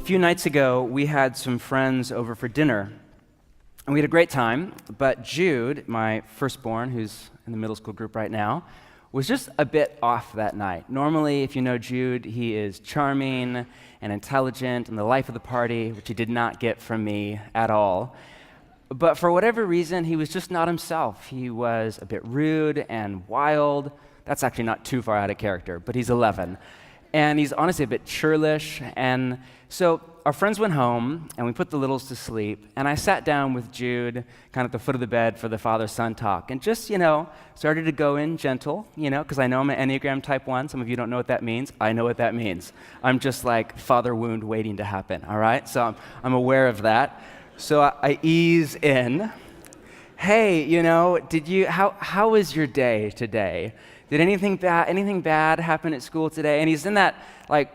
few nights ago, we had some friends over for dinner, and we had a great time, but Jude, my firstborn, who's in the middle school group right now, was just a bit off that night. Normally, if you know Jude, he is charming and intelligent and the life of the party, which he did not get from me at all. But for whatever reason, he was just not himself. He was a bit rude and wild. That's actually not too far out of character, but he's 11. And he's honestly a bit churlish. And so our friends went home, and we put the littles to sleep. And I sat down with Jude, kind of at the foot of the bed for the father-son talk. And just, started to go in gentle, because I know I'm an Enneagram type 1. Some of you don't know what that means. I know what that means. I'm just like father wound waiting to happen, all right? So I'm aware of that. So I ease in. Hey, how was your day today? Did anything bad happen at school today? And he's in that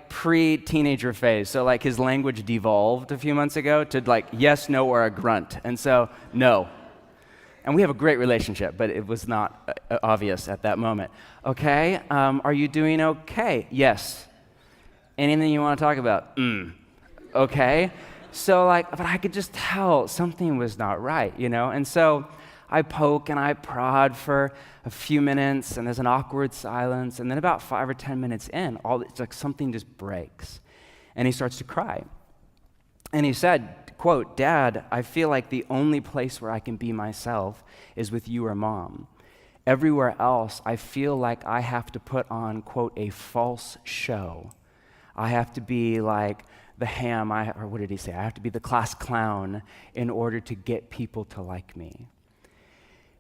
pre-teenager phase. So his language devolved a few months ago to yes, no, or a grunt. And so no. And we have a great relationship, but it was not obvious at that moment. Okay, are you doing okay? Yes. Anything you want to talk about? Okay. So but I could just tell something was not right, And so I poke and I prod for a few minutes, and there's an awkward silence, and then about 5 or 10 minutes in, it's something just breaks, and he starts to cry. And he said, quote, "Dad, I feel like the only place where I can be myself is with you or Mom. Everywhere else, I feel like I have to put on, quote, a false show. I have to be like the ham, or what did he say? I have to be the class clown in order to get people to like me."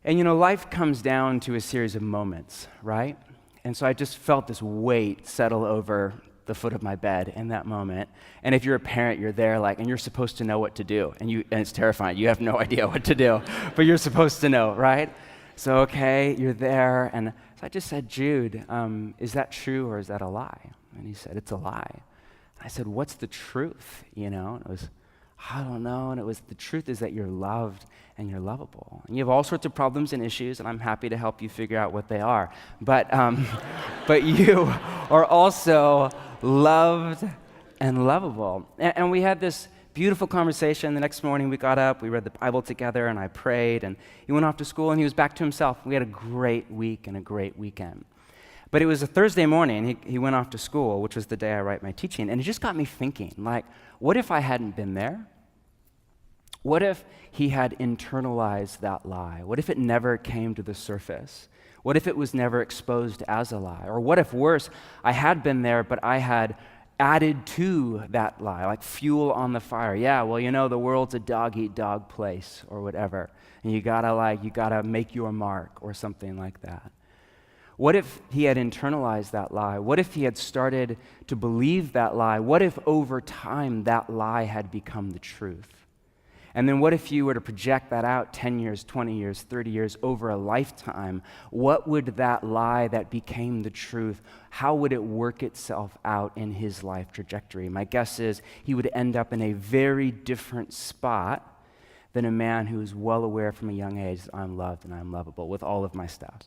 And life comes down to a series of moments, right? And so I just felt this weight settle over the foot of my bed in that moment. And if you're a parent, you're there and you're supposed to know what to do. And it's terrifying. You have no idea what to do, but you're supposed to know, right? So, okay, you're there. And so I just said, "Jude, is that true or is that a lie?" And he said, "It's a lie." I said, "What's the truth?" And it was, "I don't know." And it was, "The truth is that you're loved and you're lovable. And you have all sorts of problems and issues, and I'm happy to help you figure out what they are. But you are also loved and lovable." And we had this beautiful conversation. The next morning we got up, we read the Bible together, and I prayed, and he went off to school, and he was back to himself. We had a great week and a great weekend. But it was a Thursday morning, he went off to school, which was the day I write my teaching, and it just got me thinking, what if I hadn't been there? What if he had internalized that lie? What if it never came to the surface? What if it was never exposed as a lie? Or what if, worse, I had been there, but I had added to that lie, like fuel on the fire? Yeah, well, the world's a dog-eat-dog place, or whatever, and you gotta make your mark, or something like that. What if he had internalized that lie? What if he had started to believe that lie? What if over time that lie had become the truth? And then what if you were to project that out 10 years, 20 years, 30 years, over a lifetime? What would that lie that became the truth, how would it work itself out in his life trajectory? My guess is he would end up in a very different spot than a man who is well aware from a young age that I'm loved and I'm lovable with all of my stuff.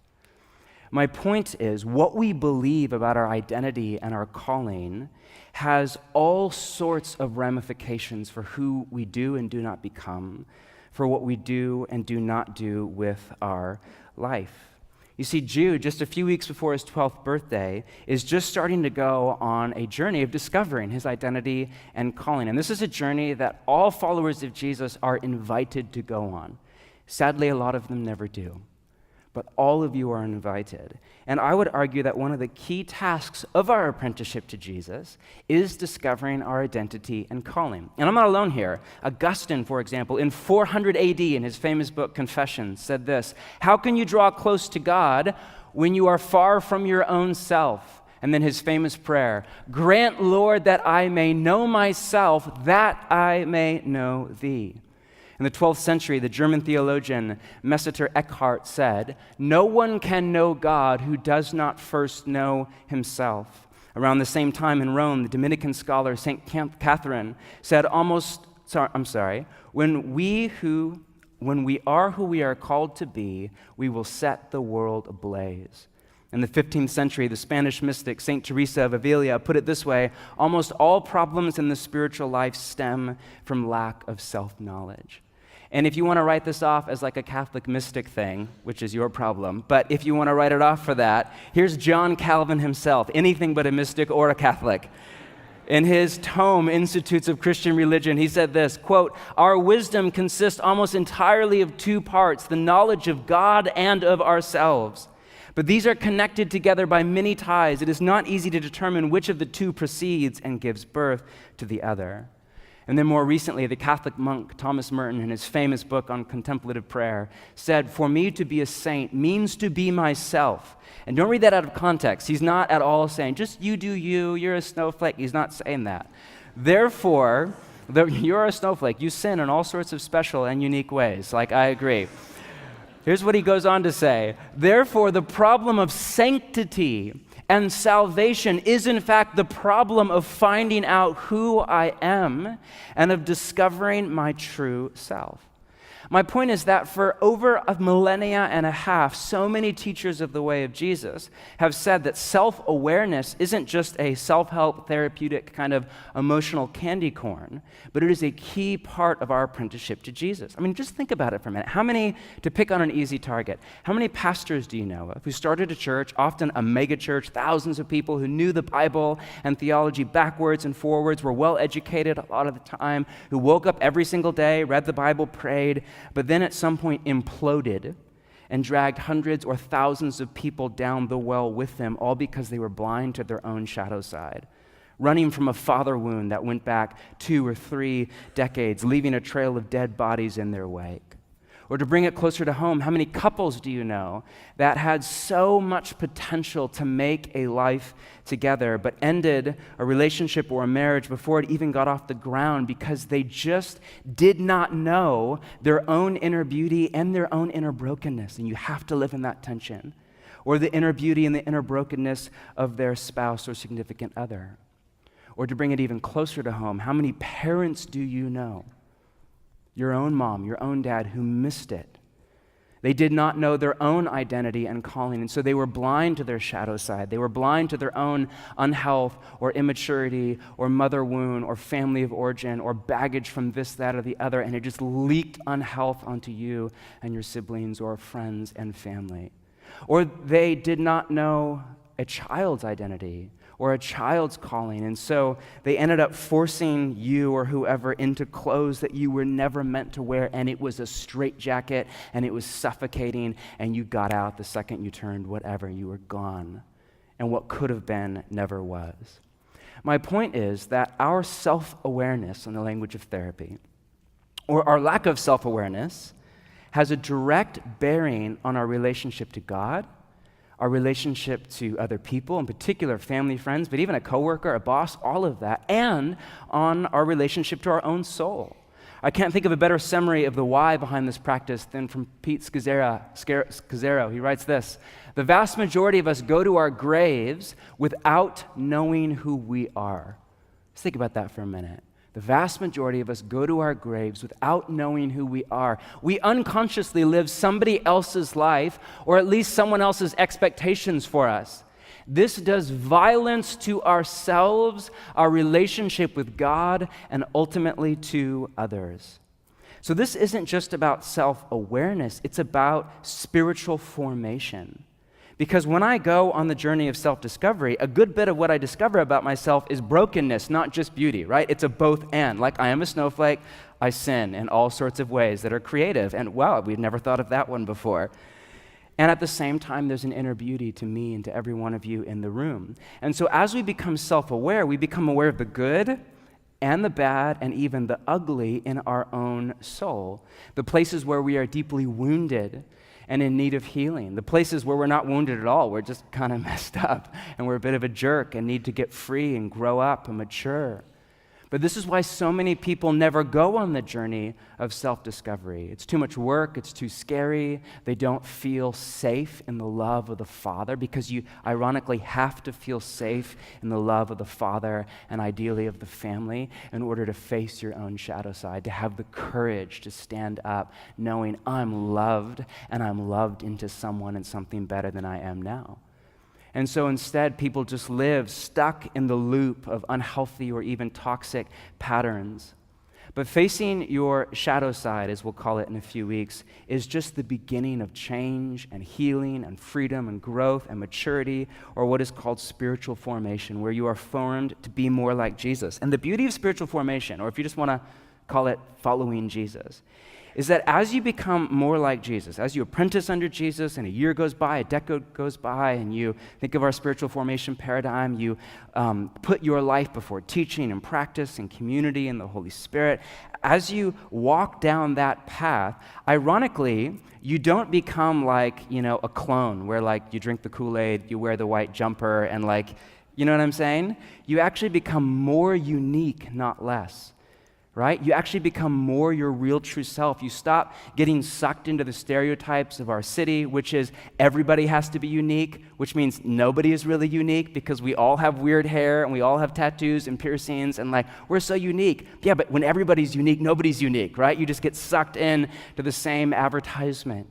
My point is, what we believe about our identity and our calling has all sorts of ramifications for who we do and do not become, for what we do and do not do with our life. You see, Jude, just a few weeks before his 12th birthday, is just starting to go on a journey of discovering his identity and calling. And this is a journey that all followers of Jesus are invited to go on. Sadly, a lot of them never do. But all of you are invited. And I would argue that one of the key tasks of our apprenticeship to Jesus is discovering our identity and calling. And I'm not alone here. Augustine, for example, in 400 AD, in his famous book, Confessions, said this: "How can you draw close to God when you are far from your own self?" And then his famous prayer, "Grant, Lord, that I may know myself, that I may know thee." In the 12th century, the German theologian Meister Eckhart said, "No one can know God who does not first know himself." Around the same time in Rome, the Dominican scholar St. Catherine said when we are who we are called to be, we will set the world ablaze. In the 15th century, the Spanish mystic St. Teresa of Avila put it this way: almost all problems in the spiritual life stem from lack of self-knowledge. And if you want to write this off as like a Catholic mystic thing, which is your problem, but if you want to write it off for that, here's John Calvin himself, anything but a mystic or a Catholic. In his tome, Institutes of Christian Religion, he said this, quote, "Our wisdom consists almost entirely of two parts, the knowledge of God and of ourselves. But these are connected together by many ties. It is not easy to determine which of the two precedes and gives birth to the other." And then more recently, the Catholic monk Thomas Merton, in his famous book on contemplative prayer, said, "For me to be a saint means to be myself." And don't read that out of context. He's not at all saying, just you do you, you're a snowflake. He's not saying that. Therefore, you're a snowflake. You sin in all sorts of special and unique ways. Like, I agree. Here's what he goes on to say. Therefore, the problem of sanctity and salvation is in fact the problem of finding out who I am and of discovering my true self. My point is that for over a millennia and a half, so many teachers of the way of Jesus have said that self-awareness isn't just a self-help, therapeutic kind of emotional candy corn, but it is a key part of our apprenticeship to Jesus. I mean, just think about it for a minute. To pick on an easy target, how many pastors do you know of who started a church, often a mega church, thousands of people who knew the Bible and theology backwards and forwards, were well educated a lot of the time, who woke up every single day, read the Bible, prayed, but then at some point imploded and dragged hundreds or thousands of people down the well with them, all because they were blind to their own shadow side, running from a father wound that went back 2 or 3 decades, leaving a trail of dead bodies in their wake. Or to bring it closer to home, how many couples do you know that had so much potential to make a life together, but ended a relationship or a marriage before it even got off the ground because they just did not know their own inner beauty and their own inner brokenness? And you have to live in that tension. Or the inner beauty and the inner brokenness of their spouse or significant other. Or to bring it even closer to home, how many parents do you know, your own mom, your own dad, who missed it? They did not know their own identity and calling, and so they were blind to their shadow side. They were blind to their own unhealth or immaturity or mother wound or family of origin or baggage from this, that, or the other, and it just leaked unhealth onto you and your siblings or friends and family. Or they did not know a child's identity or a child's calling, and so they ended up forcing you or whoever into clothes that you were never meant to wear, and it was a straitjacket, and it was suffocating, and you got out the second you turned whatever, you were gone, and what could have been never was. My point is that our self-awareness, in the language of therapy, or our lack of self-awareness, has a direct bearing on our relationship to God, our relationship to other people, in particular family, friends, but even a coworker, a boss, all of that, and on our relationship to our own soul. I can't think of a better summary of the why behind this practice than from Pete Scazzero. He writes this: "The vast majority of us go to our graves without knowing who we are." Let's think about that for a minute. The vast majority of us go to our graves without knowing who we are. We unconsciously live somebody else's life, or at least someone else's expectations for us. This does violence to ourselves, our relationship with God, and ultimately to others. So this isn't just about self-awareness, it's about spiritual formation. Because when I go on the journey of self-discovery, a good bit of what I discover about myself is brokenness, not just beauty, right? It's a both and. Like, I am a snowflake, I sin in all sorts of ways that are creative. And wow, we've never thought of that one before. And at the same time, there's an inner beauty to me and to every one of you in the room. And so as we become self-aware, we become aware of the good and the bad and even the ugly in our own soul. The places where we are deeply wounded and in need of healing. The places where we're not wounded at all, we're just kind of messed up, and we're a bit of a jerk and need to get free and grow up and mature. But this is why so many people never go on the journey of self-discovery. It's too much work, it's too scary, they don't feel safe in the love of the Father, because you ironically have to feel safe in the love of the Father and ideally of the family in order to face your own shadow side, to have the courage to stand up knowing I'm loved and I'm loved into someone and something better than I am now. And so instead, people just live stuck in the loop of unhealthy or even toxic patterns. But facing your shadow side, as we'll call it in a few weeks, is just the beginning of change and healing and freedom and growth and maturity, or what is called spiritual formation, where you are formed to be more like Jesus. And the beauty of spiritual formation, or if you just want to call it following Jesus, is that as you become more like Jesus, as you apprentice under Jesus, and a year goes by, a decade goes by, and you think of our spiritual formation paradigm, you put your life before teaching and practice and community and the Holy Spirit. As you walk down that path, ironically, you don't become like, a clone where like you drink the Kool-Aid, you wear the white jumper, and like, you know what I'm saying? You actually become more unique, not less. Right? You actually become more your real true self. You stop getting sucked into the stereotypes of our city, which is everybody has to be unique, which means nobody is really unique because we all have weird hair and we all have tattoos and piercings and like, we're so unique. Yeah, but when everybody's unique, nobody's unique, right? You just get sucked in to the same advertisement.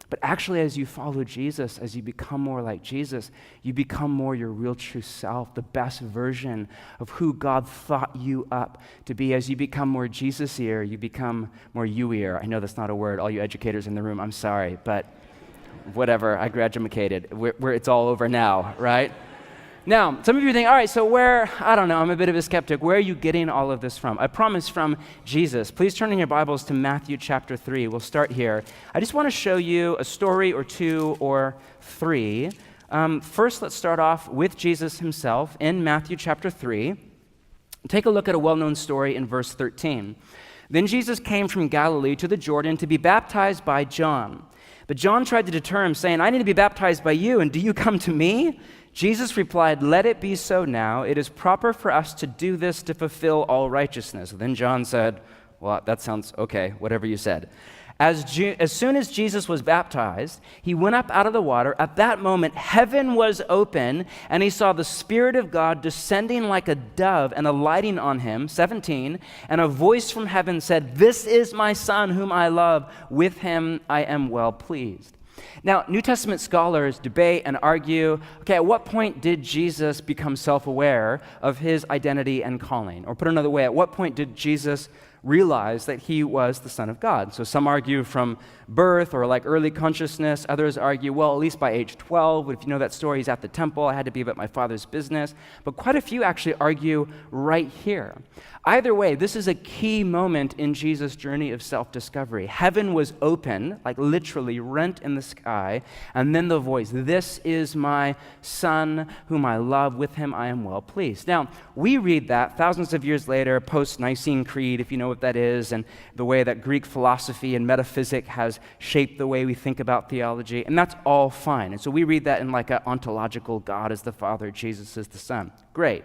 But actually, as you follow Jesus, as you become more like Jesus, you become more your real true self, the best version of who God thought you up to be. As you become more Jesus-ier, you become more you-ier. I know that's not a word, all you educators in the room, I'm sorry, but whatever, I graduated. It's all over now, right? Now, some of you think, all right, so I don't know, I'm a bit of a skeptic. Where are you getting all of this from? I promise from Jesus. Please turn in your Bibles to Matthew chapter 3. We'll start here. I just want to show you a story or two or three. First, let's start off with Jesus himself in Matthew chapter 3. Take a look at a well-known story in verse 13. Then Jesus came from Galilee to the Jordan to be baptized by John. But John tried to deter him, saying, I need to be baptized by you, and do you come to me? Jesus replied, let it be so now. It is proper for us to do this to fulfill all righteousness. Then John said, well, that sounds okay, whatever you said. As soon as Jesus was baptized, he went up out of the water. At that moment, heaven was open, and he saw the Spirit of God descending like a dove and alighting on him, 17, and a voice from heaven said, this is my Son whom I love. With him I am well pleased. Now, New Testament scholars debate and argue, okay, at what point did Jesus become self-aware of his identity and calling? Or put another way, at what point did Jesus realize that he was the Son of God? So some argue from birth or like early consciousness. Others argue, well, at least by age 12. But if you know that story, he's at the temple. I had to be about my Father's business. But quite a few actually argue right here. Either way, this is a key moment in Jesus' journey of self-discovery. Heaven was open, like literally rent in the sky, and then the voice, this is my Son whom I love, with him I am well pleased. Now, we read that thousands of years later, post-Nicene Creed, if you know what that is, and the way that Greek philosophy and metaphysics has shaped the way we think about theology, and that's all fine. And so we read that in like an ontological God is the Father, Jesus is the Son. Great.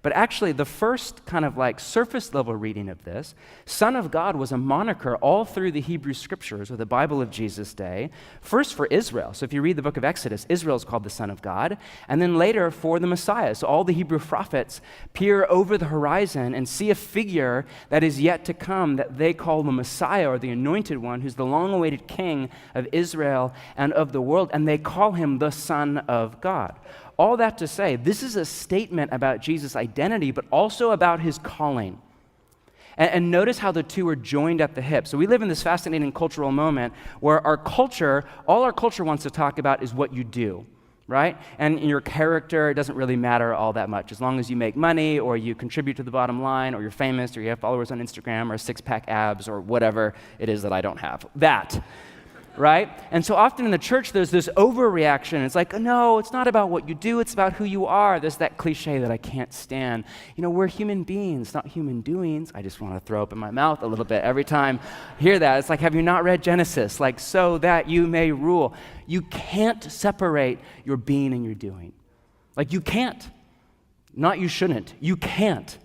But actually, the first kind of like surface level reading of this, Son of God was a moniker all through the Hebrew Scriptures, or the Bible of Jesus' day, first for Israel. So if you read the book of Exodus, Israel is called the Son of God, and then later for the Messiah. So all the Hebrew prophets peer over the horizon and see a figure that is yet to come that they call the Messiah, or the Anointed One, who's the long-awaited King of Israel and of the world, and they call him the Son of God. All that to say, this is a statement about Jesus' identity, but also about his calling. And notice how the two are joined at the hip. So we live in this fascinating cultural moment where all our culture wants to talk about is what you do, right? And your character doesn't really matter all that much. As long as you make money, or you contribute to the bottom line, or you're famous, or you have followers on Instagram, or six-pack abs, or whatever it is that I don't have. That. Right? And so often in the church, there's this overreaction. It's like, no, it's not about what you do, it's about who you are. There's that cliche that I can't stand. We're human beings, not human doings. I just want to throw up in my mouth a little bit every time I hear that. It's like, have you not read Genesis? Like, so that you may rule. You can't separate your being and your doing. Like, you can't. Not you shouldn't. You can't.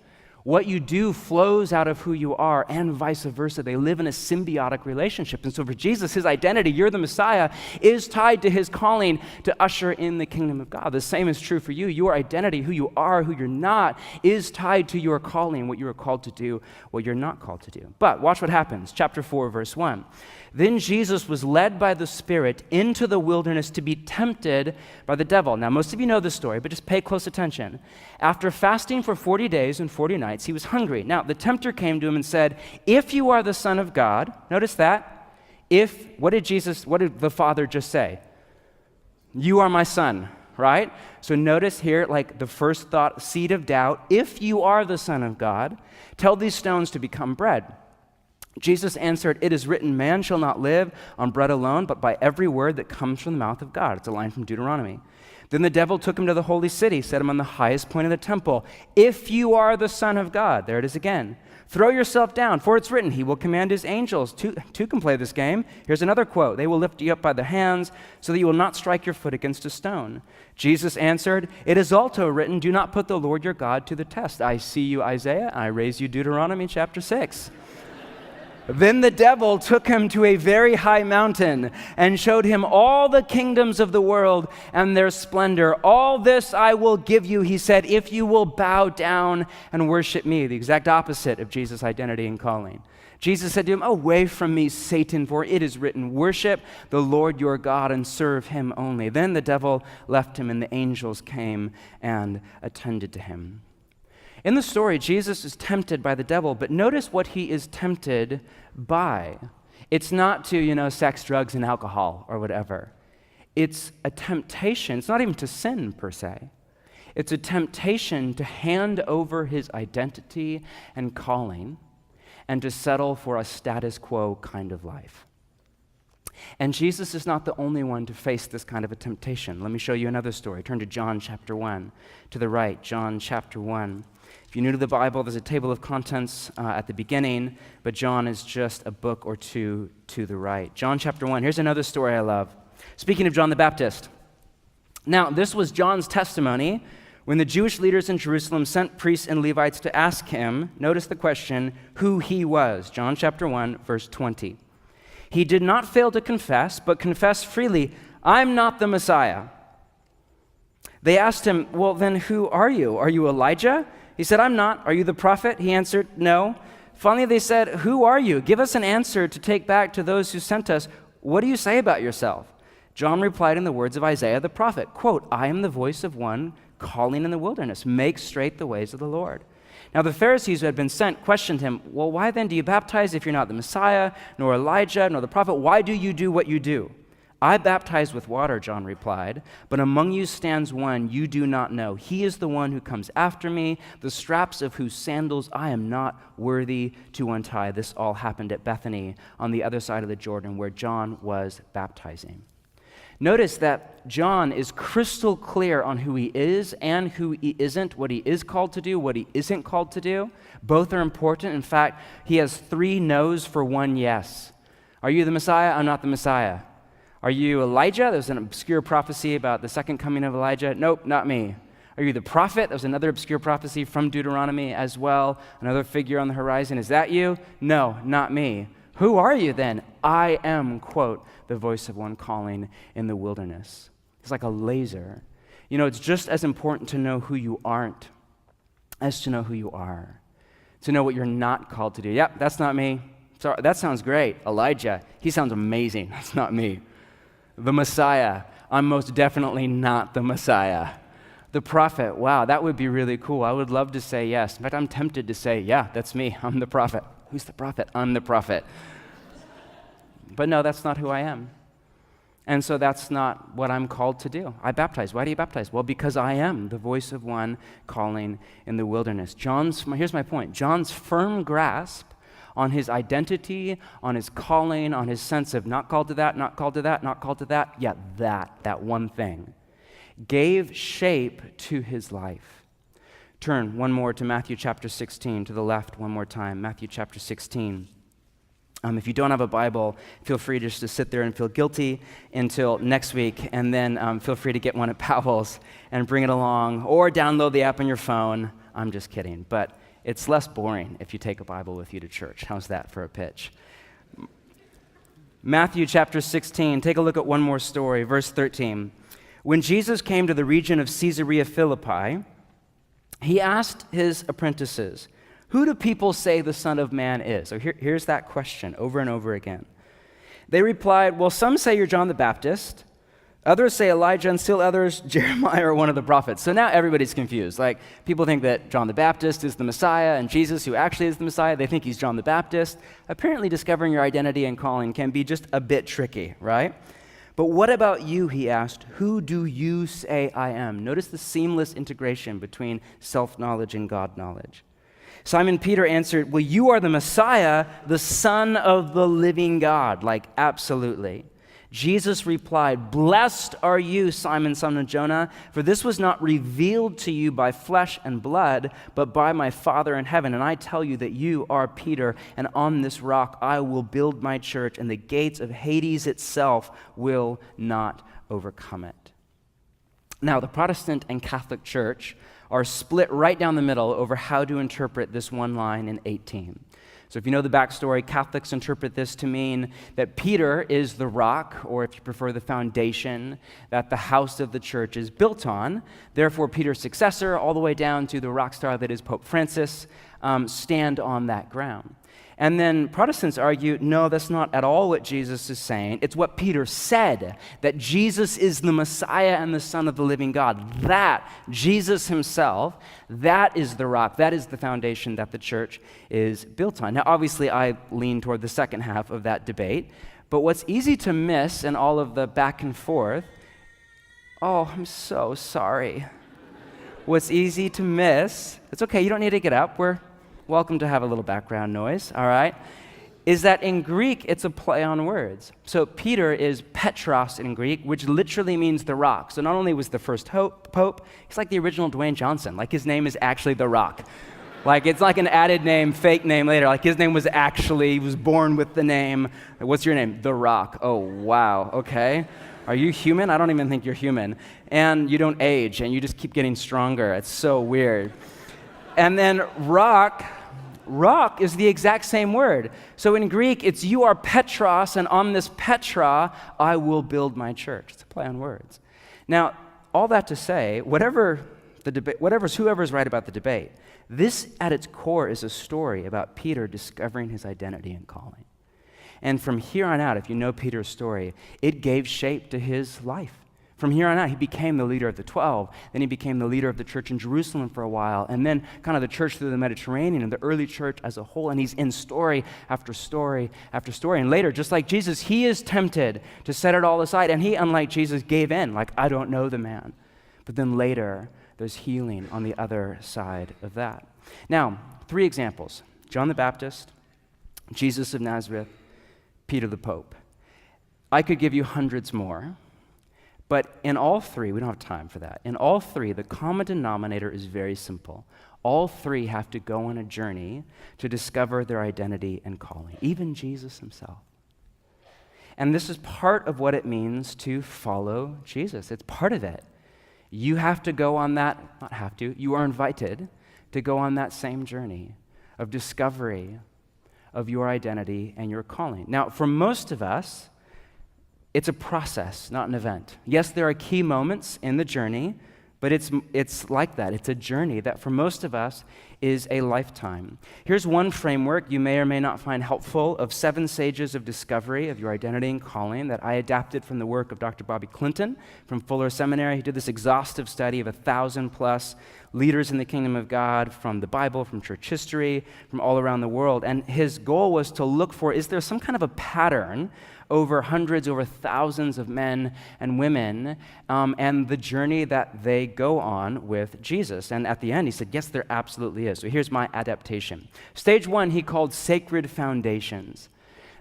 What you do flows out of who you are, and vice versa. They live in a symbiotic relationship. And so for Jesus, his identity, you're the Messiah, is tied to his calling to usher in the kingdom of God. The same is true for you. Your identity, who you are, who you're not, is tied to your calling, what you are called to do, what you're not called to do. But watch what happens. Chapter 4, verse 1. Then Jesus was led by the Spirit into the wilderness to be tempted by the devil. Now, most of you know this story, but just pay close attention. After fasting for 40 days and 40 nights, he was hungry. Now, the tempter came to him and said, if you are the Son of God, notice that. What did the Father just say? You are my son, right? So notice here, like the first thought, seed of doubt. If you are the Son of God, tell these stones to become bread. Jesus answered, it is written, man shall not live on bread alone, but by every word that comes from the mouth of God. It's a line from Deuteronomy. Then the devil took him to the holy city, set him on the highest point of the temple. If you are the Son of God, there it is again, throw yourself down, for it's written, he will command his angels. Two can play this game. Here's another quote. They will lift you up by the hands so that you will not strike your foot against a stone. Jesus answered, it is also written, do not put the Lord your God to the test. I see you, Isaiah. I raise you, Deuteronomy chapter 6. Then the devil took him to a very high mountain and showed him all the kingdoms of the world and their splendor. All this I will give you, he said, if you will bow down and worship me. The exact opposite of Jesus' identity and calling. Jesus said to him, away from me, Satan, for it is written, worship the Lord your God and serve him only. Then the devil left him and the angels came and attended to him. In the story, Jesus is tempted by the devil, but notice what he is tempted by. It's not to, sex, drugs, and alcohol or whatever. It's a temptation. It's not even to sin per se. It's a temptation to hand over his identity and calling and to settle for a status quo kind of life. And Jesus is not the only one to face this kind of a temptation. Let me show you another story. Turn to John chapter 1, to the right, John chapter 1. If you're new to the Bible, there's a table of contents at the beginning, but John is just a book or two to the right. John chapter 1, here's another story I love. Speaking of John the Baptist. Now, this was John's testimony when the Jewish leaders in Jerusalem sent priests and Levites to ask him, notice the question, who he was. John chapter 1, verse 20. He did not fail to confess, but confessed freely, I'm not the Messiah. They asked him, well, then who are you? Are you Elijah? He said, I'm not. Are you the prophet? He answered, no. Finally, they said, who are you? Give us an answer to take back to those who sent us. What do you say about yourself? John replied in the words of Isaiah the prophet, quote, I am the voice of one calling in the wilderness, make straight the ways of the Lord. Now the Pharisees who had been sent questioned him, well, why then do you baptize if you're not the Messiah, nor Elijah, nor the prophet? Why do you do what you do? I baptize with water, John replied, but among you stands one you do not know. He is the one who comes after me, the straps of whose sandals I am not worthy to untie. This all happened at Bethany on the other side of the Jordan where John was baptizing. Notice that John is crystal clear on who he is and who he isn't, what he is called to do, what he isn't called to do. Both are important. In fact, he has 3 no's for 1 yes. Are you the Messiah? I'm not the Messiah. Are you Elijah? There's an obscure prophecy about the second coming of Elijah. Nope, not me. Are you the prophet? There's another obscure prophecy from Deuteronomy as well. Another figure on the horizon. Is that you? No, not me. Who are you then? I am, quote, the voice of one calling in the wilderness. It's like a laser. It's just as important to know who you aren't as to know who you are. To know what you're not called to do. Yep, that's not me. Sorry, that sounds great. Elijah, he sounds amazing. That's not me. The Messiah, I'm most definitely not the Messiah. The prophet, wow, that would be really cool. I would love to say yes. In fact, I'm tempted to say, yeah, that's me. I'm the prophet. Who's the prophet? I'm the prophet. But no, that's not who I am. And so that's not what I'm called to do. I baptize. Why do you baptize? Well, because I am the voice of one calling in the wilderness. Here's my point. John's firm grasp on his identity, on his calling, on his sense of not called to that, not called to that, not called to that, yet that one thing, gave shape to his life. Turn one more to Matthew chapter 16, to the left one more time, Matthew chapter 16. If you don't have a Bible, feel free just to sit there and feel guilty until next week, and then feel free to get one at Powell's and bring it along, or download the app on your phone. I'm just kidding, but It's less boring if you take a Bible with you to church. How's that for a pitch? Matthew chapter 16, take a look at one more story, verse 13. When Jesus came to the region of Caesarea Philippi, he asked his apprentices, "Who do people say the Son of Man is?" So here's that question over and over again. They replied, "Well, some say you're John the Baptist, others say Elijah, and still others Jeremiah or one of the prophets." So now everybody's confused. Like, people think that John the Baptist is the Messiah, and Jesus, who actually is the Messiah, they think he's John the Baptist. Apparently, discovering your identity and calling can be just a bit tricky, right? "But what about you?" he asked. "Who do you say I am?" Notice the seamless integration between self-knowledge and God knowledge. Simon Peter answered, "Well, you are the Messiah, the Son of the living God." Like, absolutely. Jesus replied, "Blessed are you, Simon, son of Jonah, for this was not revealed to you by flesh and blood, but by my Father in heaven. And I tell you that you are Peter, and on this rock I will build my church, and the gates of Hades itself will not overcome it." Now, the Protestant and Catholic Church are split right down the middle over how to interpret this one line in 18. So if you know the backstory, Catholics interpret this to mean that Peter is the rock, or if you prefer, the foundation that the house of the church is built on. Therefore, Peter's successor, all the way down to the rock star that is Pope Francis, stand on that ground. And then Protestants argue, no, that's not at all what Jesus is saying. It's what Peter said, that Jesus is the Messiah and the Son of the living God. That, Jesus himself, that is the rock, that is the foundation that the church is built on. Now, obviously, I lean toward the second half of that debate, but what's easy to miss in all of the back and forth, oh, I'm so sorry. What's easy to miss, it's okay, you don't need to get up, we're welcome to have a little background noise, all right, is that in Greek, it's a play on words. So Peter is Petros in Greek, which literally means the rock. So not only was the first pope, he's like the original Dwayne Johnson. Like, his name is actually The Rock. Like, it's like an added name, fake name later. Like, his name was actually, he was born with the name. What's your name? The Rock. Oh, wow, okay. Are you human? I don't even think you're human. And you don't age, and you just keep getting stronger. It's so weird. And then rock is the exact same word. So in Greek, it's you are Petros, and on this Petra, I will build my church. It's a play on words. Now, all that to say, whoever's right about the debate, this at its core is a story about Peter discovering his identity and calling. And from here on out, if you know Peter's story, it gave shape to his life. From here on out, he became the leader of the 12. Then he became the leader of the church in Jerusalem for a while, and then kind of the church through the Mediterranean and the early church as a whole. And he's in story after story after story. And later, just like Jesus, he is tempted to set it all aside. And he, unlike Jesus, gave in, like, I don't know the man. But then later, there's healing on the other side of that. Now, 3 examples: John the Baptist, Jesus of Nazareth, Peter the Pope. I could give you hundreds more. But in all 3, we don't have time for that. In all 3, the common denominator is very simple. All 3 have to go on a journey to discover their identity and calling, even Jesus himself. And this is part of what it means to follow Jesus. It's part of it. You have to go on that, not have to, you are invited to go on that same journey of discovery of your identity and your calling. Now, for most of us, it's a process, not an event. Yes, there are key moments in the journey, but it's like that. It's a journey that for most of us is a lifetime. Here's one framework you may or may not find helpful of 7 stages of discovery of your identity and calling that I adapted from the work of Dr. Bobby Clinton from Fuller Seminary. He did this exhaustive study of 1,000+ leaders in the kingdom of God from the Bible, from church history, from all around the world. And his goal was to look for, is there some kind of a pattern over hundreds, over thousands of men and women, and the journey that they go on with Jesus? And at the end, he said, yes, there absolutely is. So here's my adaptation. Stage 1, he called sacred foundations.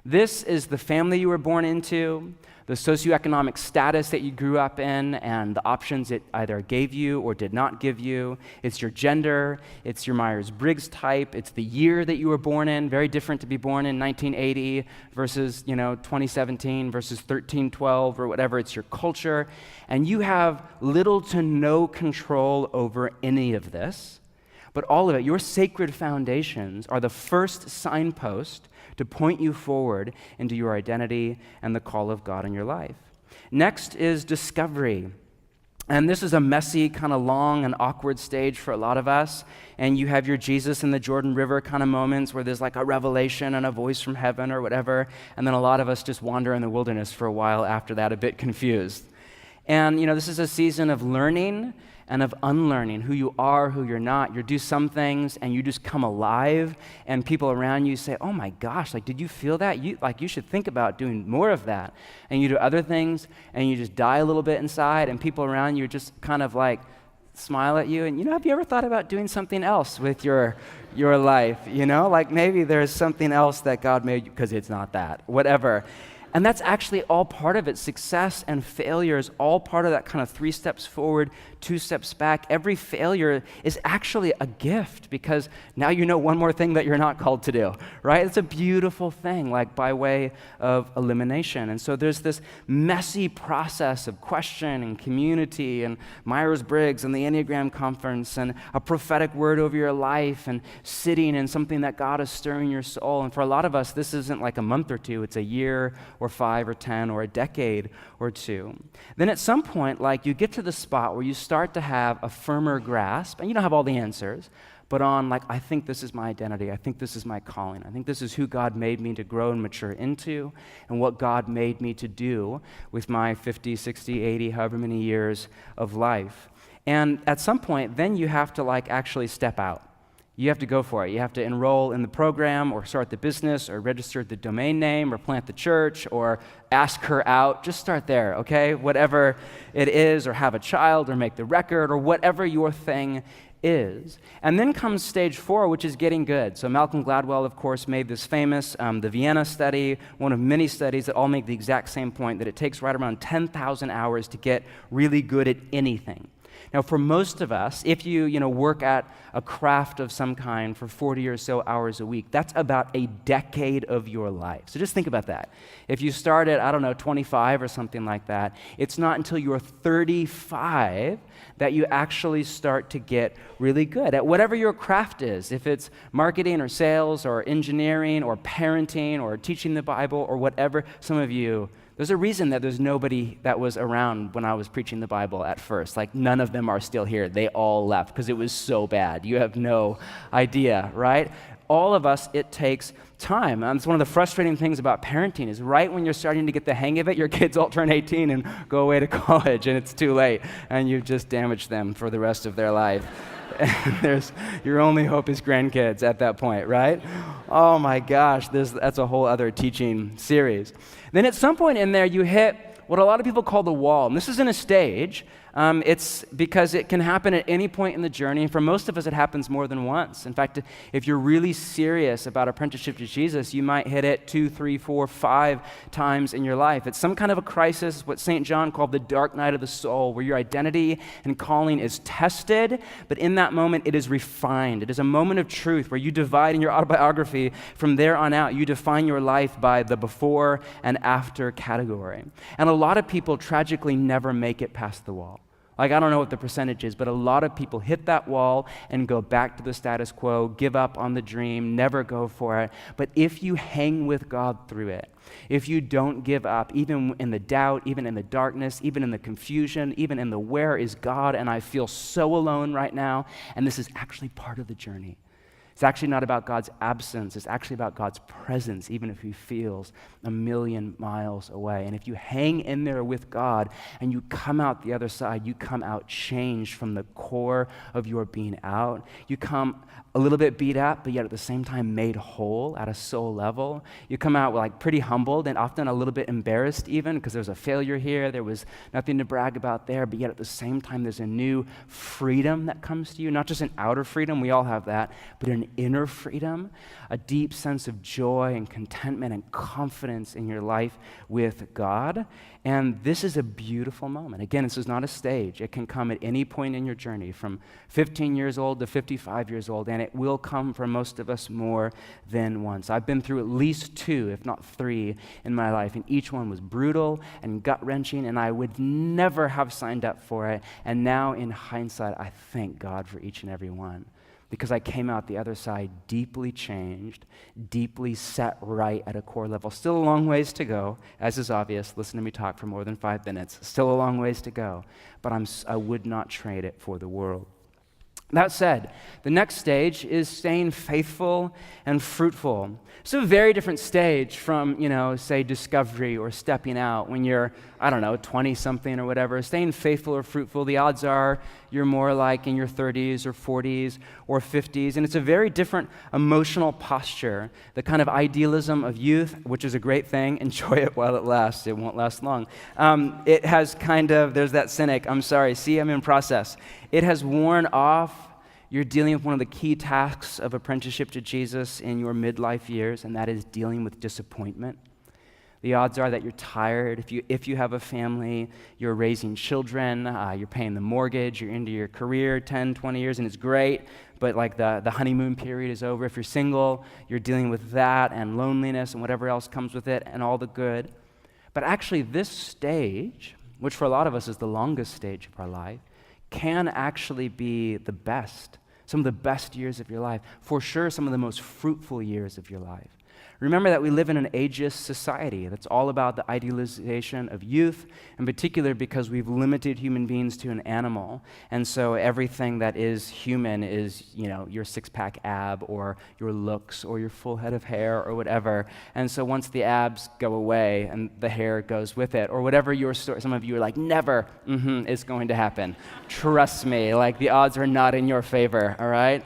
This is the family you were born into, the socioeconomic status that you grew up in, and the options it either gave you or did not give you. It's your gender, it's your Myers-Briggs type, it's the year that you were born in. Very different to be born in 1980 versus 2017 versus 1312 or whatever. It's your culture. And you have little to no control over any of this. But all of it, your sacred foundations, are the first signpost to point you forward into your identity and the call of God in your life. Next is discovery. And this is a messy, kind of long and awkward stage for a lot of us. And you have your Jesus in the Jordan River kind of moments where there's like a revelation and a voice from heaven or whatever. And then a lot of us just wander in the wilderness for a while after that, a bit confused. And, this is a season of learning and of unlearning who you are, who you're not. You do some things and you just come alive, and people around you say, oh my gosh, like, did you feel that? You should think about doing more of that. And you do other things and you just die a little bit inside, and people around you just kind of like smile at you. And have you ever thought about doing something else with your life? Like maybe there's something else that God made you, because it's not that, whatever. And that's actually all part of it. Success and failure is all part of that kind of 3 steps forward, 2 steps back. Every failure is actually a gift, because now you know one more thing that you're not called to do, right? It's a beautiful thing, like by way of elimination. And so there's this messy process of question and community and Myers-Briggs and the Enneagram Conference and a prophetic word over your life and sitting in something that God is stirring your soul. And for a lot of us, this isn't like a month or 2, it's a year or 5 or 10 or a decade or 2. Then at some point, like, you get to the spot where you start to have a firmer grasp, and you don't have all the answers, but on like, I think this is my identity, I think this is my calling, I think this is who God made me to grow and mature into, and what God made me to do with my 50, 60, 80, however many years of life. And at some point, then you have to like actually step out. You have to go for it. You have to enroll in the program or start the business or register the domain name or plant the church or ask her out. Just start there, okay? Whatever it is, or have a child or make the record or whatever your thing is. And then comes stage 4, which is getting good. So Malcolm Gladwell, of course, made this famous, the Vienna study, one of many studies that all make the exact same point, that it takes right around 10,000 hours to get really good at anything. Now, for most of us, if you work at a craft of some kind for 40 or so hours a week, that's about a decade of your life. So just think about that. If you start at, 25 or something like that, it's not until you're 35 that you actually start to get really good at whatever your craft is. If it's marketing or sales or engineering or parenting or teaching the Bible or whatever, some of you, there's a reason that there's nobody that was around when I was preaching the Bible at first. Like, none of them are still here. They all left because it was so bad. You have no idea, right? All of us, it takes time. It's one of the frustrating things about parenting is right when you're starting to get the hang of it, your kids all turn 18 and go away to college, and it's too late, and you've just damaged them for the rest of their life. And your only hope is grandkids at that point, right? Oh my gosh, that's a whole other teaching series. Then at some point in there, you hit what a lot of people call the wall. And this isn't a stage. It's because it can happen at any point in the journey. And for most of us, it happens more than once. In fact, if you're really serious about apprenticeship to Jesus, you might hit it 2, 3, 4, 5 times in your life. It's some kind of a crisis, what St. John called the dark night of the soul, where your identity and calling is tested, but in that moment, it is refined. It is a moment of truth where you divide in your autobiography. From there on out, you define your life by the before and after category. And a lot of people tragically never make it past the wall. Like, I don't know what the percentage is, but a lot of people hit that wall and go back to the status quo, give up on the dream, never go for it. But if you hang with God through it, if you don't give up, even in the doubt, even in the darkness, even in the confusion, even in the where is God, and I feel so alone right now, and this is actually part of the journey. It's actually not about God's absence. It's actually about God's presence, even if he feels a million miles away. And if you hang in there with God and you come out the other side, you come out changed from the core of your being out. You come a little bit beat up, but yet at the same time made whole at a soul level. You come out like pretty humbled and often a little bit embarrassed even, because there's a failure here, there was nothing to brag about there, but yet at the same time there's a new freedom that comes to you, not just an outer freedom, we all have that, but an inner freedom, a deep sense of joy and contentment and confidence in your life with God. And this is a beautiful moment. Again, this is not a stage. It can come at any point in your journey, from 15 years old to 55 years old, and it will come for most of us more than once. I've been through at least 2, if not 3, in my life, and each one was brutal and gut-wrenching, and I would never have signed up for it. And now, in hindsight, I thank God for each and every one. because I came out the other side deeply changed, deeply set right at a core level. Still a long ways to go, as is obvious. Listen to me talk for more than 5 minutes. Still a long ways to go, but I would not trade it for the world. That said, the next stage is staying faithful and fruitful. It's a very different stage from, say, discovery or stepping out when you're, 20-something or whatever. Staying faithful or fruitful, the odds are you're more like in your 30s or 40s or 50s, and it's a very different emotional posture. The kind of idealism of youth, which is a great thing, enjoy it while it lasts. It won't last long. It has there's that cynic, I'm sorry, see, I'm in process. It has worn off. You're dealing with one of the key tasks of apprenticeship to Jesus in your midlife years, and that is dealing with disappointment. The odds are that you're tired. If you have a family, you're raising children, you're paying the mortgage, you're into your career 10, 20 years, and it's great, but like the honeymoon period is over. If you're single, you're dealing with that and loneliness and whatever else comes with it and all the good. But actually, this stage, which for a lot of us is the longest stage of our life, can actually be the best, some of the best years of your life, for sure some of the most fruitful years of your life. Remember that we live in an ageist society that's all about the idealization of youth, in particular because we've limited human beings to an animal. And so everything that is human is, your six-pack ab or your looks or your full head of hair or whatever. And so once the abs go away and the hair goes with it, or whatever your story, some of you are like, never, it's going to happen. Trust me, the odds are not in your favor, all right?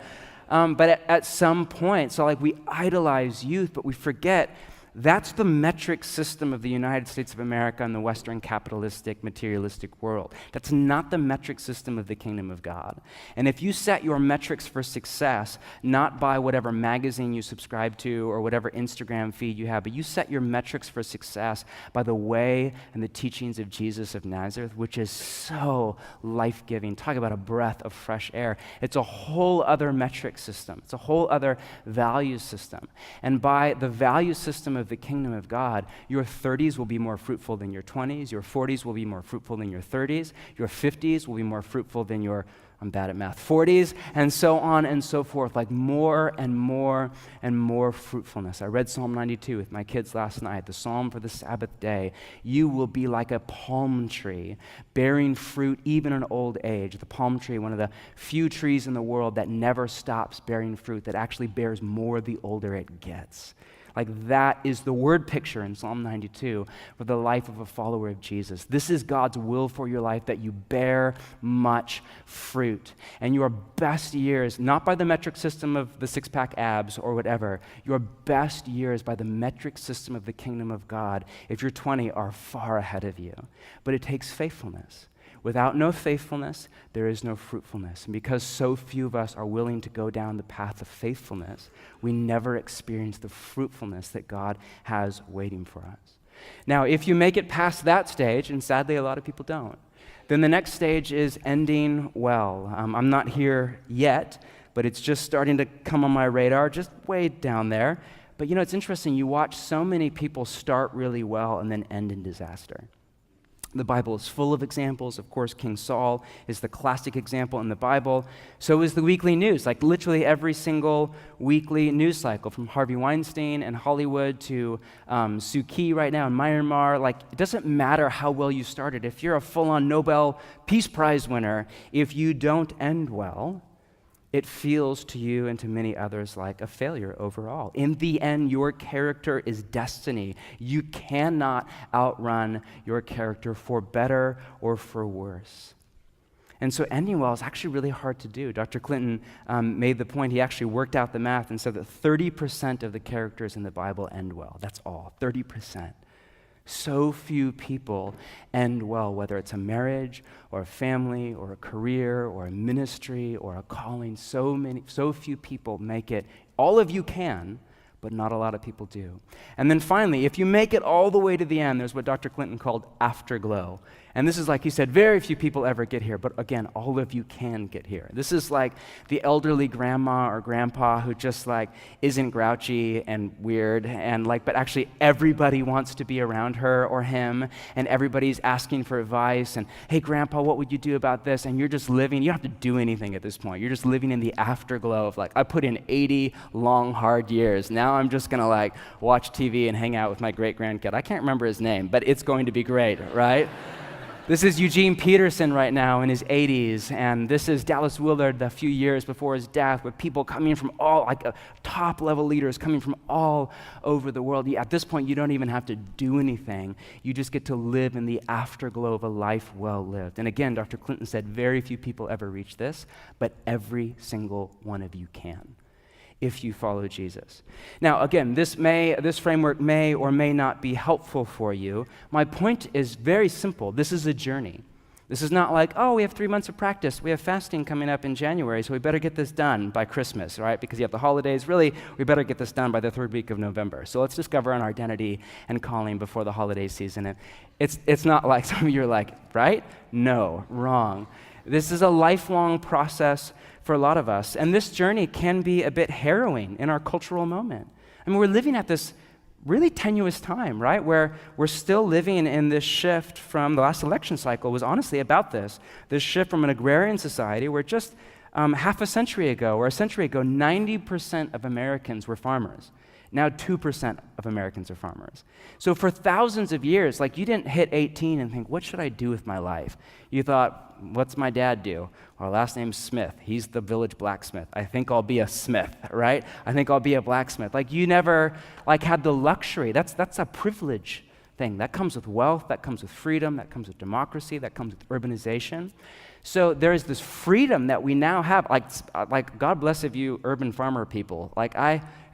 But at some point, so we idolize youth, but we forget that's the metric system of the United States of America and the Western capitalistic, materialistic world. That's not the metric system of the kingdom of God. And if you set your metrics for success, not by whatever magazine you subscribe to or whatever Instagram feed you have, but you set your metrics for success by the way and the teachings of Jesus of Nazareth, which is so life-giving. Talk about a breath of fresh air. It's a whole other metric system. It's a whole other value system. And by the value system of the kingdom of God, your 30s will be more fruitful than your 20s, your 40s will be more fruitful than your 30s, your 50s will be more fruitful than your, I'm bad at math, 40s, and so on and so forth, more and more and more fruitfulness. I read Psalm 92 with my kids last night, the psalm for the Sabbath day. You will be like a palm tree, bearing fruit even in old age. The palm tree, one of the few trees in the world that never stops bearing fruit, that actually bears more the older it gets. That is the word picture in Psalm 92 for the life of a follower of Jesus. This is God's will for your life, that you bear much fruit. And your best years, not by the metric system of the six-pack abs or whatever, your best years by the metric system of the kingdom of God, if you're 20, are far ahead of you. But it takes faithfulness. Without no faithfulness, there is no fruitfulness. And because so few of us are willing to go down the path of faithfulness, we never experience the fruitfulness that God has waiting for us. Now, if you make it past that stage, and sadly a lot of people don't, then the next stage is ending well. I'm not here yet, but it's just starting to come on my radar, just way down there. But it's interesting, you watch so many people start really well and then end in disaster. The Bible is full of examples. Of course, King Saul is the classic example in the Bible. So is the weekly news, literally every single weekly news cycle, from Harvey Weinstein in Hollywood to Suu Kyi right now in Myanmar. It doesn't matter how well you started. If you're a full-on Nobel Peace Prize winner, if you don't end well, it feels to you and to many others like a failure overall. In the end, your character is destiny. You cannot outrun your character for better or for worse. And so ending well is actually really hard to do. Dr. Clinton made the point, he actually worked out the math and said that 30% of the characters in the Bible end well. That's all, 30%. So few people end well, whether it's a marriage or a family or a career or a ministry or a calling. So few people make it. All of you can, but not a lot of people do. And then finally, if you make it all the way to the end, there's what Dr. Clinton called afterglow. And this is, like he said, very few people ever get here, but again, all of you can get here. This is like the elderly grandma or grandpa who just like isn't grouchy and weird and like, but actually everybody wants to be around her or him, and everybody's asking for advice and, hey grandpa, what would you do about this? And you're just living, you don't have to do anything at this point. You're just living in the afterglow of like, I put in 80 long, hard years. Now I'm just gonna like watch TV and hang out with my great-grandkid. I can't remember his name, but it's going to be great, right? This is Eugene Peterson right now in his 80s, and this is Dallas Willard a few years before his death, with people coming from all, like top-level leaders coming from all over the world. At this point, you don't even have to do anything. You just get to live in the afterglow of a life well lived. And again, Dr. Clinton said, very few people ever reach this, but every single one of you can, if you follow Jesus. Now, again, this framework may or may not be helpful for you. My point is very simple. This is a journey. This is not like, oh, we have 3 months of practice. We have fasting coming up in January, so we better get this done by Christmas, right? Because you have the holidays. Really, we better get this done by the 3rd week of November. So let's discover our identity and calling before the holiday season. And it's not like some of you are like, right? No, wrong. This is a lifelong process for a lot of us. And this journey can be a bit harrowing in our cultural moment. I mean, we're living at this really tenuous time, right? Where we're still living in this shift from the last election cycle was honestly about this shift from an agrarian society where just half a century ago or a century ago, 90% of Americans were farmers. Now 2% of Americans are farmers. So for thousands of years, like you didn't hit 18 and think, what should I do with my life? You thought, what's my dad do? Our last name's Smith. He's the village blacksmith. I think I'll be a smith, right? I think I'll be a blacksmith. Like you never like had the luxury. That's a privilege thing. That comes with wealth, that comes with freedom, that comes with democracy, that comes with urbanization. So there is this freedom that we now have. Like God bless if you urban farmer people.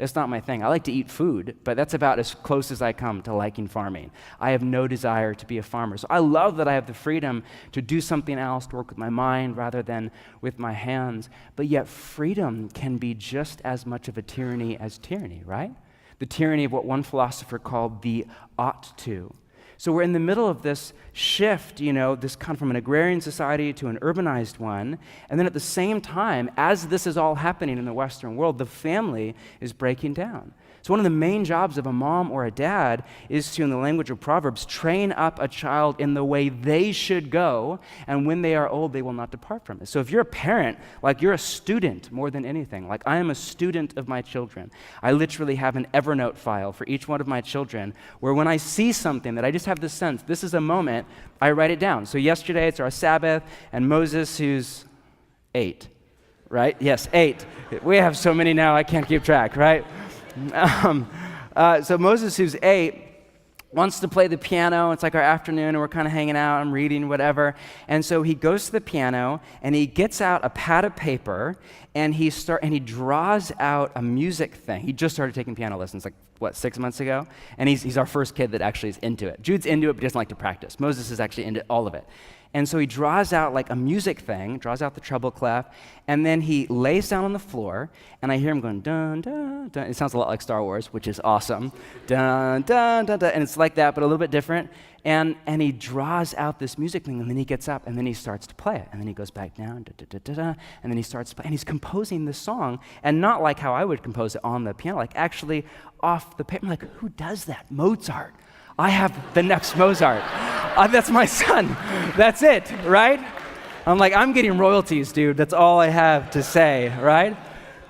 It's not my thing. I like to eat food, but that's about as close as I come to liking farming. I have no desire to be a farmer. So I love that I have the freedom to do something else, to work with my mind rather than with my hands. But yet freedom can be just as much of a tyranny as tyranny, right? The tyranny of what one philosopher called the ought to. So we're in the middle of this shift, this kind of from an agrarian society to an urbanized one. And then at the same time, as this is all happening in the Western world, the family is breaking down. So one of the main jobs of a mom or a dad is to, in the language of Proverbs, train up a child in the way they should go, and when they are old, they will not depart from it. So if you're a parent, like you're a student more than anything. Like I am a student of my children. I literally have an Evernote file for each one of my children where when I see something that I just have this sense, this is a moment, I write it down. So yesterday, it's our Sabbath, and Moses, who's 8, right? Yes, 8. We have so many now, I can't keep track, right? So Moses, who's 8, wants to play the piano. It's like our afternoon, and we're kind of hanging out, I'm reading, whatever. And so he goes to the piano, and he gets out a pad of paper, and he draws out a music thing. He just started taking piano lessons, 6 months ago? And he's our first kid that actually is into it. Jude's into it, but he doesn't like to practice. Moses is actually into all of it. And so he draws out like a music thing, draws out the treble clef, and then he lays down on the floor, and I hear him going, dun, dun, dun. It sounds a lot like Star Wars, which is awesome. Dun, dun, dun, dun. And it's like that, but a little bit different. And he draws out this music thing, and then he gets up, and then he starts to play it. And then he goes back down, da, da, da, da, da, and then he starts to play. And he's composing this song, and not like how I would compose it on the piano, like actually off the paper. I'm like, who does that? Mozart. I have the next Mozart. That's my son. That's it, right? I'm like, I'm getting royalties, dude. That's all I have to say, right?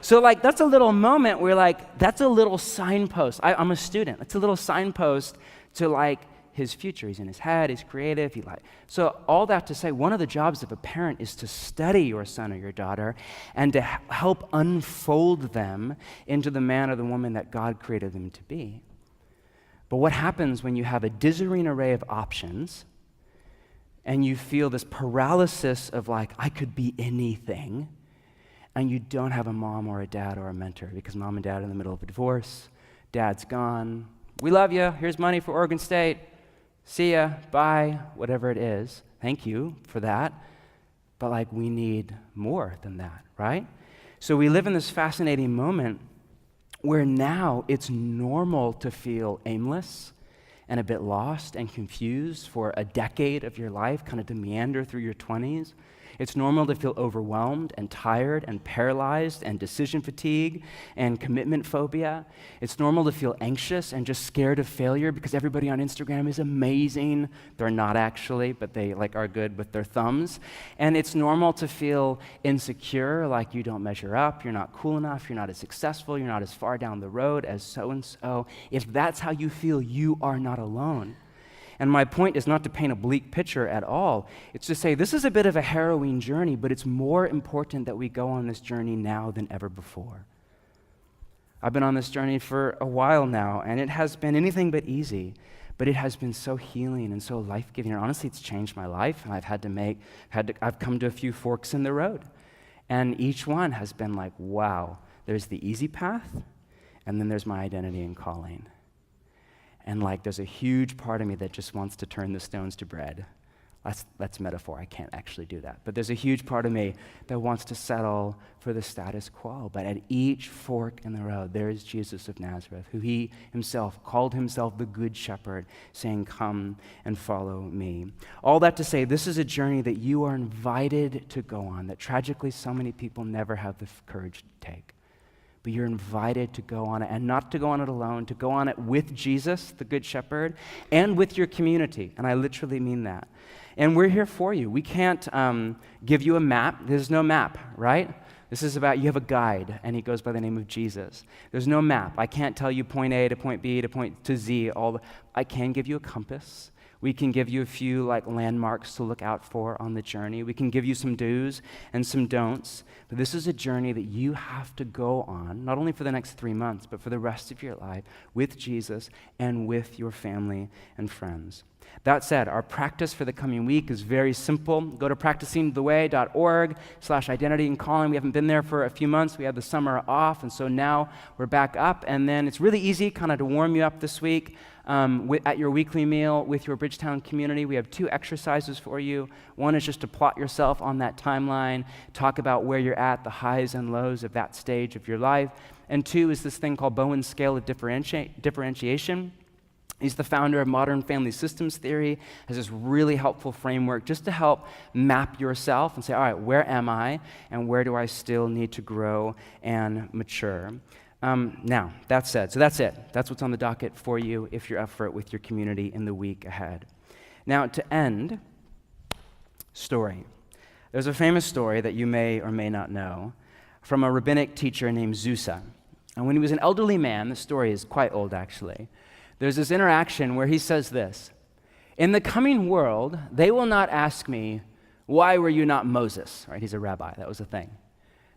So that's a little moment where that's a little signpost. I'm a student. It's a little signpost to his future. He's in his head, he's creative. So all that to say, one of the jobs of a parent is to study your son or your daughter and to help unfold them into the man or the woman that God created them to be. But what happens when you have a dizzying array of options and you feel this paralysis of I could be anything, and you don't have a mom or a dad or a mentor because mom and dad are in the middle of a divorce, dad's gone, we love you, here's money for Oregon State, see ya, bye, whatever it is, thank you for that, but we need more than that, right? So we live in this fascinating moment where now it's normal to feel aimless and a bit lost and confused for a decade of your life, kind of to meander through your 20s. It's normal to feel overwhelmed and tired and paralyzed and decision fatigue and commitment phobia. It's normal to feel anxious and just scared of failure because everybody on Instagram is amazing. They're not actually, but they are good with their thumbs. And it's normal to feel insecure, like you don't measure up, you're not cool enough, you're not as successful, you're not as far down the road as so-and-so. If that's how you feel, you are not alone. And my point is not to paint a bleak picture at all. It's to say this is a bit of a harrowing journey, but it's more important that we go on this journey now than ever before. I've been on this journey for a while now, and it has been anything but easy, but it has been so healing and so life-giving. And honestly, it's changed my life, and I've come to a few forks in the road. And each one has been like, wow, there's the easy path, and then there's my identity and calling. And there's a huge part of me that just wants to turn the stones to bread. That's metaphor. I can't actually do that. But there's a huge part of me that wants to settle for the status quo. But at each fork in the road, there is Jesus of Nazareth, who he himself called himself the Good Shepherd, saying, come and follow me. All that to say, this is a journey that you are invited to go on, that tragically so many people never have the courage to take. But you're invited to go on it, and not to go on it alone, to go on it with Jesus, the Good Shepherd, and with your community. And I literally mean that. And we're here for you. We can't give you a map. There's no map, right? This is about, you have a guide, and he goes by the name of Jesus. There's no map. I can't tell you point A to point B to point to Z. I can give you a compass. We can give you a few landmarks to look out for on the journey. We can give you some do's and some don'ts. But this is a journey that you have to go on, not only for the next 3 months, but for the rest of your life with Jesus and with your family and friends. That said, our practice for the coming week is very simple. Go to practicingtheway.org/identity and calling. We haven't been there for a few months. We had the summer off, and so now we're back up. And then it's really easy kind of to warm you up this week. At your weekly meal with your Bridgetown community, we have 2 exercises for you. One is just to plot yourself on that timeline, talk about where you're at, the highs and lows of that stage of your life. And 2 is this thing called Bowen's Scale of Differentiation. He's the founder of modern family systems theory, has this really helpful framework just to help map yourself and say, all right, where am I, and where do I still need to grow and mature? Now, that said, so that's it. That's what's on the docket for you if you're up for it with your community in the week ahead. Now, to end, story. There's a famous story that you may or may not know from a rabbinic teacher named Zusa. And when he was an elderly man, the story is quite old actually, there's this interaction where he says this: in the coming world, they will not ask me, why were you not Moses? Right? He's a rabbi. That was the thing.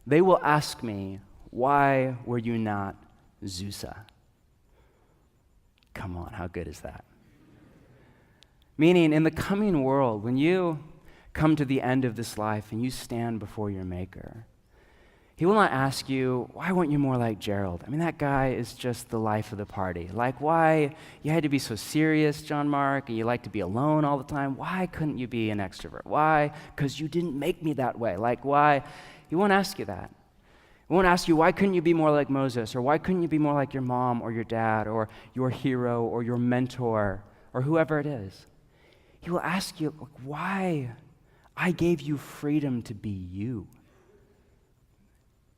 They will ask me, why were you not Zusa? Come on, how good is that? Meaning, in the coming world, when you come to the end of this life and you stand before your Maker, he will not ask you, why weren't you more like Gerald? I mean, that guy is just the life of the party. Why you had to be so serious, John Mark, and you like to be alone all the time? Why couldn't you be an extrovert? Why? Because you didn't make me that way. Why? He won't ask you that. He won't ask you, why couldn't you be more like Moses? Or why couldn't you be more like your mom or your dad or your hero or your mentor or whoever it is? He will ask you, why I gave you freedom to be you.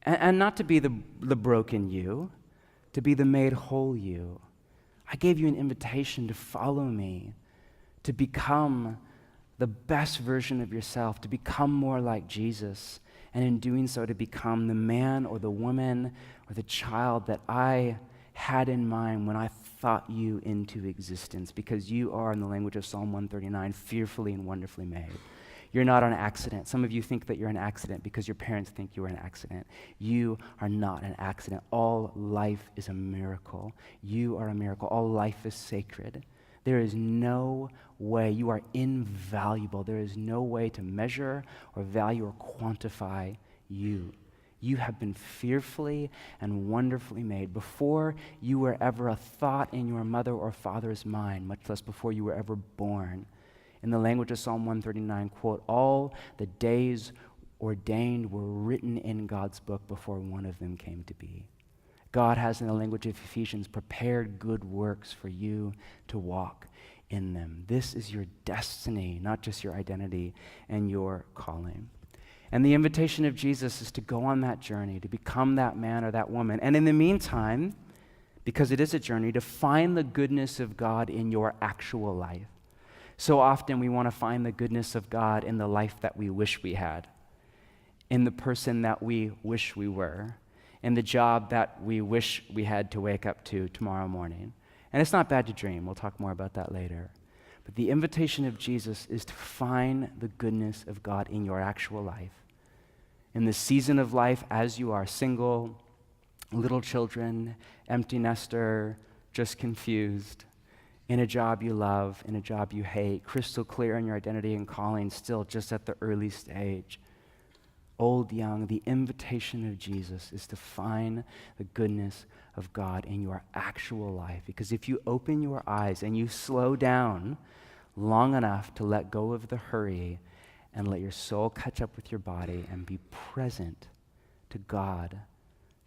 And not to be the broken you, to be the made whole you. I gave you an invitation to follow me, to become the best version of yourself, to become more like Jesus, and in doing so to become the man or the woman or the child that I had in mind when I thought you into existence, because you are, in the language of Psalm 139, fearfully and wonderfully made. You're not an accident. Some of you think that you're an accident because your parents think you are an accident. You are not an accident. All life is a miracle. You are a miracle. All life is sacred. There is no way. You are invaluable. There is no way to measure or value or quantify you. You have been fearfully and wonderfully made before you were ever a thought in your mother or father's mind, much less before you were ever born. In the language of Psalm 139, quote, all the days ordained were written in God's book before one of them came to be. God has, in the language of Ephesians, prepared good works for you to walk in them. This is your destiny, not just your identity and your calling. And the invitation of Jesus is to go on that journey, to become that man or that woman. And in the meantime, because it is a journey, to find the goodness of God in your actual life. So often we want to find the goodness of God in the life that we wish we had, in the person that we wish we were, in the job that we wish we had to wake up to tomorrow morning. And it's not bad to dream. We'll talk more about that later. But the invitation of Jesus is to find the goodness of God in your actual life. In the season of life as you are, single, little children, empty nester, just confused, in a job you love, in a job you hate, crystal clear in your identity and calling, still just at the early stage. Old, young, the invitation of Jesus is to find the goodness of God in your actual life. Because if you open your eyes and you slow down long enough to let go of the hurry and let your soul catch up with your body and be present to God,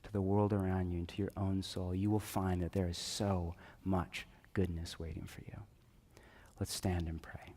to the world around you, and to your own soul, you will find that there is so much goodness waiting for you. Let's stand and pray.